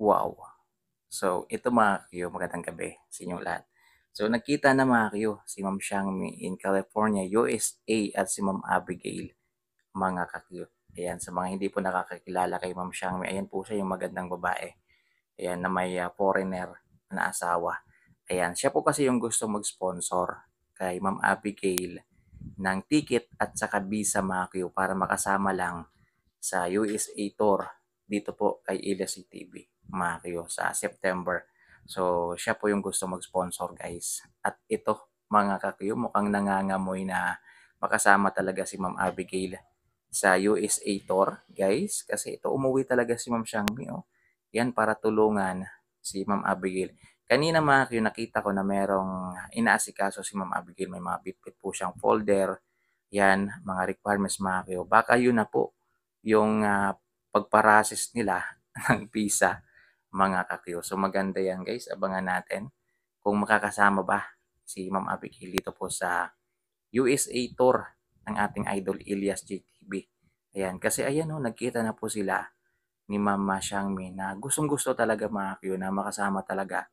Wow! So, ito mga Q, magandang gabi sa inyong lahat. So, nagkita na mga Q, si Ma'am Xiangmi in California, USA at si Ma'am Abigail, mga ka-Q. Ayan, sa mga hindi po nakakakilala kay Ma'am Xiangmi, ayan po siya yung magandang babae. Ayan, na may foreigner na asawa. Ayan, siya po kasi yung gusto mag-sponsor kay Ma'am Abigail ng ticket at saka visa mga Q para makasama lang sa USA tour dito po kay Ilya TV, Mario, sa September. So, siya po yung gusto mag-sponsor, guys. At ito, mga kakiyo, mukhang nangangamoy na makasama talaga si Ma'am Abigail sa USA tour, guys. Kasi ito, umuwi talaga si Ma'am Xiangmi, oh. Yan, para tulungan si Ma'am Abigail. Kanina mga kakiyo, nakita ko na merong inaasikaso si Ma'am Abigail. May mga bitbit po siyang folder. Yan, mga requirements mga kakiyo. Baka yun na po yung pagparasis nila ng visa, mga ka So maganda yan guys, abangan natin kung makakasama ba si Ma'am Abigail dito po sa USA tour ng ating idol Ilyas JTV. Ayan, kasi ayan nagkita na po sila ni Ma'am Xiangmi na gustong-gusto talaga mga na makasama talaga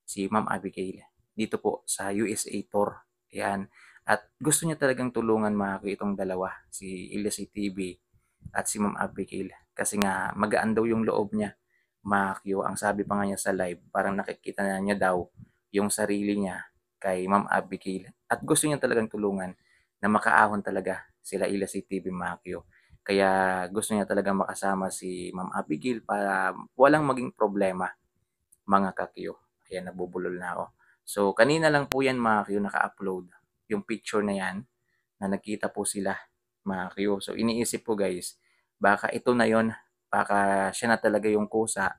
si Ma'am Abigail dito po sa USA tour. Ayan. At gusto niya talagang tulungan mga itong dalawa, si Ilyas TV at si Ma'am Abigail. Kasi nga magaan daw yung loob niya, mga Ang sabi pa nga niya sa live, parang nakikita na niya daw yung sarili niya kay Ma'am Abigail. At gusto niya talagang tulungan na makaahon talaga sila Ilyas TV, mga Kaya gusto niya talagang makasama si Ma'am Abigail para walang maging problema, mga kakyo. Ayan, nabubulol na ako. So, kanina lang po yan mga kakyo naka-upload yung picture na yan na nagkita po sila, mga kakyo. So, iniisip ko guys, baka ito na yon, baka siya na talaga yung kusa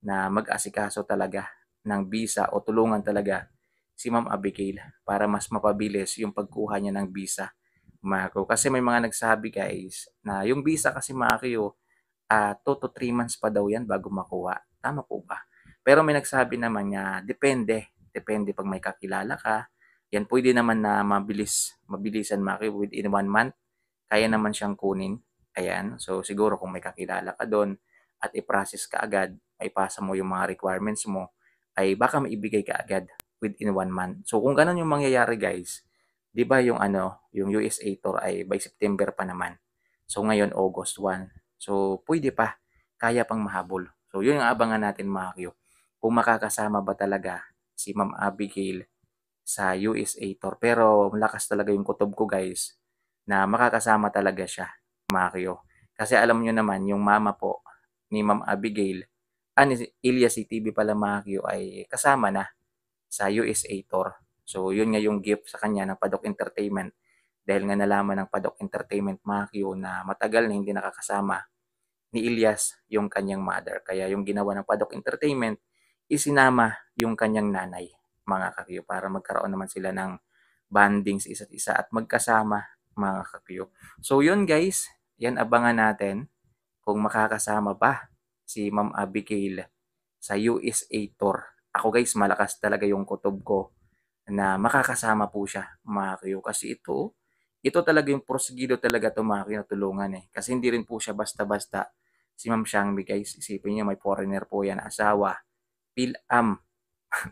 na mag-asikaso talaga ng visa o tulungan talaga si Ma'am Abigail para mas mapabilis yung pagkuha niya ng visa, mga kakyo. Kasi may mga nagsabi guys na yung visa kasi mga kakyo, 2 to 3 months pa daw yan bago makuha. Tama po ba? Pero may nagsabi naman na depende. Depende pag may kakilala ka. Yan pwede naman na mabilisan maki within 1 month. Kaya naman siyang kunin. Ayan. So siguro kung may kakilala ka doon at i-process ka agad, maipasa mo yung mga requirements mo, ay baka maibigay ka agad within 1 month. So kung ganun yung mangyayari guys, 'di ba yung yung USA tour ay by September pa naman. So ngayon August 1. So pwede pa, kaya pang mahabol. So yun ang abangan natin mga Q. Kung makakasama ba talaga si Ma'am Abigail sa USA tour. Pero malakas talaga yung kutob ko guys na makakasama talaga siya, mga Q. Kasi alam nyo naman, yung mama po ni Ma'am Abigail, ni Ilya CTV pala mga Q, ay kasama na sa USA tour. So yun nga yung gift sa kanya ng Padok Entertainment. Dahil nga nalaman ng Padok Entertainment mga Q na matagal na hindi nakakasama ni Ilyas yung kanyang mother. Kaya yung ginawa ng Padok Entertainment, isinama yung kanyang nanay, mga kakyo, para magkaroon naman sila ng bonding sa isa't isa at magkasama, mga kakyo. So yun guys, yan abangan natin kung makakasama ba si Ma'am Abigail sa USA tour. Ako guys, malakas talaga yung kutob ko na makakasama po siya, mga kakyo. Kasi ito talaga yung porsigido talaga ito mga kinatulungan eh. Kasi hindi rin po siya basta-basta si Ma'am Xiangmi guys. Isipin niyo may foreigner po yan, asawa, PhilAm,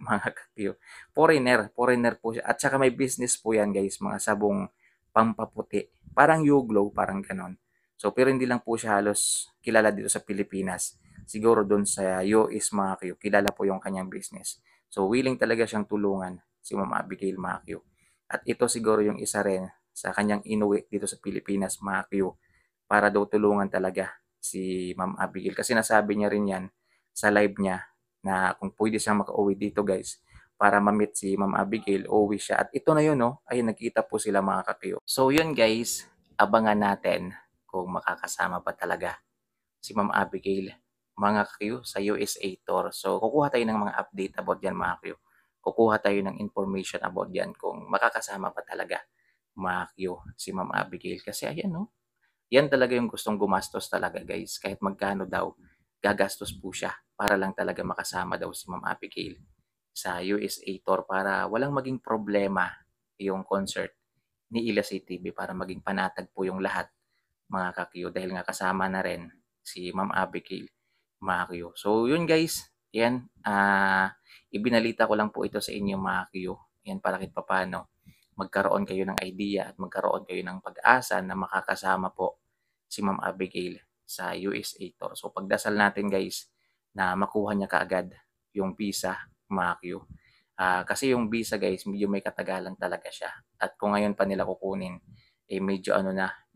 mga kakyo. Foreigner po siya. At saka may business po yan guys, mga sabong pampaputi. Parang Yuglo, parang ganon. So, pero hindi lang po siya halos kilala dito sa Pilipinas. Siguro doon sa US mga kakyo, kilala po yung kanyang business. So, willing talaga siyang tulungan si Ma'am Abigail mga kakyo. At ito siguro yung isa rin sa kanyang inuwi dito sa Pilipinas mga kakyo para daw tulungan talaga si Ma'am Abigail. Kasi nasabi niya rin yan sa live niya na kung pwede siyang makauwi dito guys para ma-meet si Ma'am Abigail, uuwi siya. At ito na yun, no? Ayun, nagkita po sila mga kakiyo. So yun guys, abangan natin kung makakasama pa talaga si Ma'am Abigail, mga kakiyo, sa USA tour. So kukuha tayo ng mga update about yan mga kakiyo. Kukuha tayo ng information about yan kung makakasama pa talaga mga kakiyo si Ma'am Abigail. Kasi ayan, no? Yan talaga yung gustong gumastos talaga guys. Kahit magkano daw, gagastos po siya para lang talaga makasama daw si Ma'am Abigail sa USA tour para walang maging problema yung concert ni Ila CTV para maging panatag po yung lahat, mga kakyo, dahil nga kasama na rin si Ma'am Abigail mga Q. So yun guys, yan, ibinalita ko lang po ito sa inyo mga Q. Yan para kahit papaano magkaroon kayo ng idea at magkaroon kayo ng pag-asa na makakasama po si Ma'am Abigail sa USA tour. So pagdasal natin guys na makuha niya kaagad yung visa mga Q. Kasi yung visa guys, medyo may katagalan talaga siya. At kung ngayon pa nila kukunin, medyo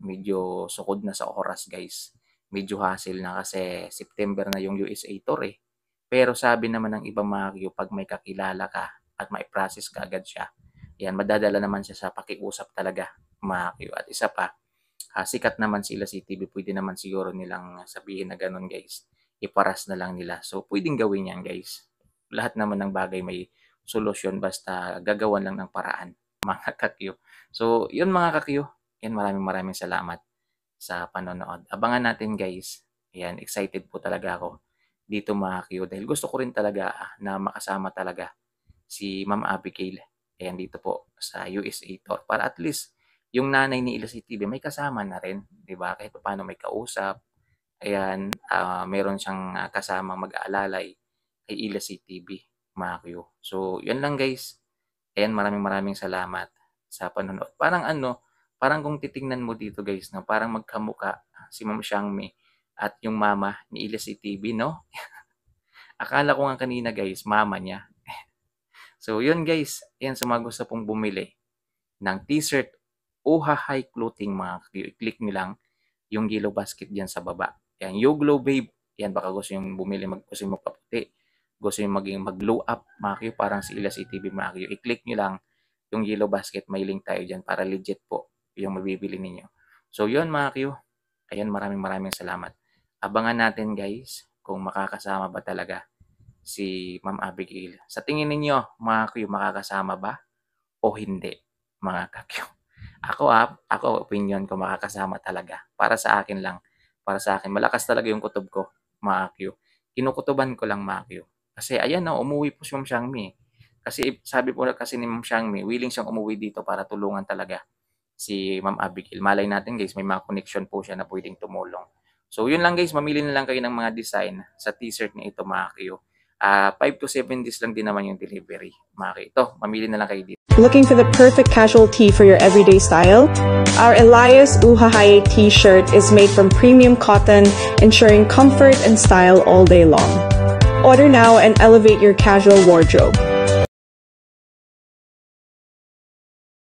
medyo sukod na sa oras guys. Medyo hassle na kasi September na yung USA tour eh. Pero sabi naman ng ibang mga Q, pag may kakilala ka at may process ka agad siya, yan, madadala naman siya sa pakiusap talaga mga Q. At isa pa, sikat naman sila CTV, pwede naman siguro nilang sabihin na ganun guys. Iparas na lang nila. So pwedeng gawin yan guys. Lahat naman ng bagay may solusyon basta gagawan lang ng paraan mga kakyo. So yun mga kakyo, yan maraming salamat sa panonood. Abangan natin guys. Ayan, excited po talaga ako dito mga kakyo dahil gusto ko rin talaga na makasama talaga si Ma'am Abigail. Ayan dito po sa USA tour para at least yung nanay ni Ila TV may kasama na rin, 'di ba? Kahit paano may kausap. Ayan, meron siyang kasamang mag-aalalay kay Ila TV, mga Q. So, 'yun lang guys. Ayan, maraming salamat sa panonood. Parang kung titingnan mo dito guys, no, parang magkamuka si Ma'am Xiangmi at yung mama ni Ila TV, no? Akala ko nga kanina guys, mama niya. So, 'yun guys. Ayan, sa mga gusto pong bumili ng t-shirt Uha High Clothing mga Q, i-click nyo lang yung yellow basket diyan sa baba. Yan, You Glow Babe. Yan, baka gusto yung bumili, gusto yung magpaputi. Gusto yung mag-glow up mga Q, parang si Ila TV mga Q. I-click nyo lang yung yellow basket. May link tayo dyan para legit po yung mabibili ninyo. So, yun mga Q. Ayan, maraming salamat. Abangan natin guys kung makakasama ba talaga si Ma'am Abigail. Sa tingin ninyo mga Q, makakasama ba o hindi mga Q? Ako opinion ko makakasama talaga. Para sa akin lang. Para sa akin. Malakas talaga yung kutob ko, mga Q. Kinukutuban ko lang, mga Q. Kasi ayan na, umuwi po si Ma'am Xiangmi. Kasi sabi po kasi ni Ma'am Xiangmi, willing siyang umuwi dito para tulungan talaga si Ma'am Abigail. Malay natin guys, may mga connection po siya na pwedeng tumulong. So yun lang guys, mamili na lang kayo ng mga design sa t-shirt na ito, mga Q. 5 to 7 days lang din naman yung delivery, mga Q. Ito, mamili na lang kayo dito. Looking for the perfect casual tee for your everyday style? Our Elias Uhahaye t-shirt is made from premium cotton, ensuring comfort and style all day long. Order now and elevate your casual wardrobe.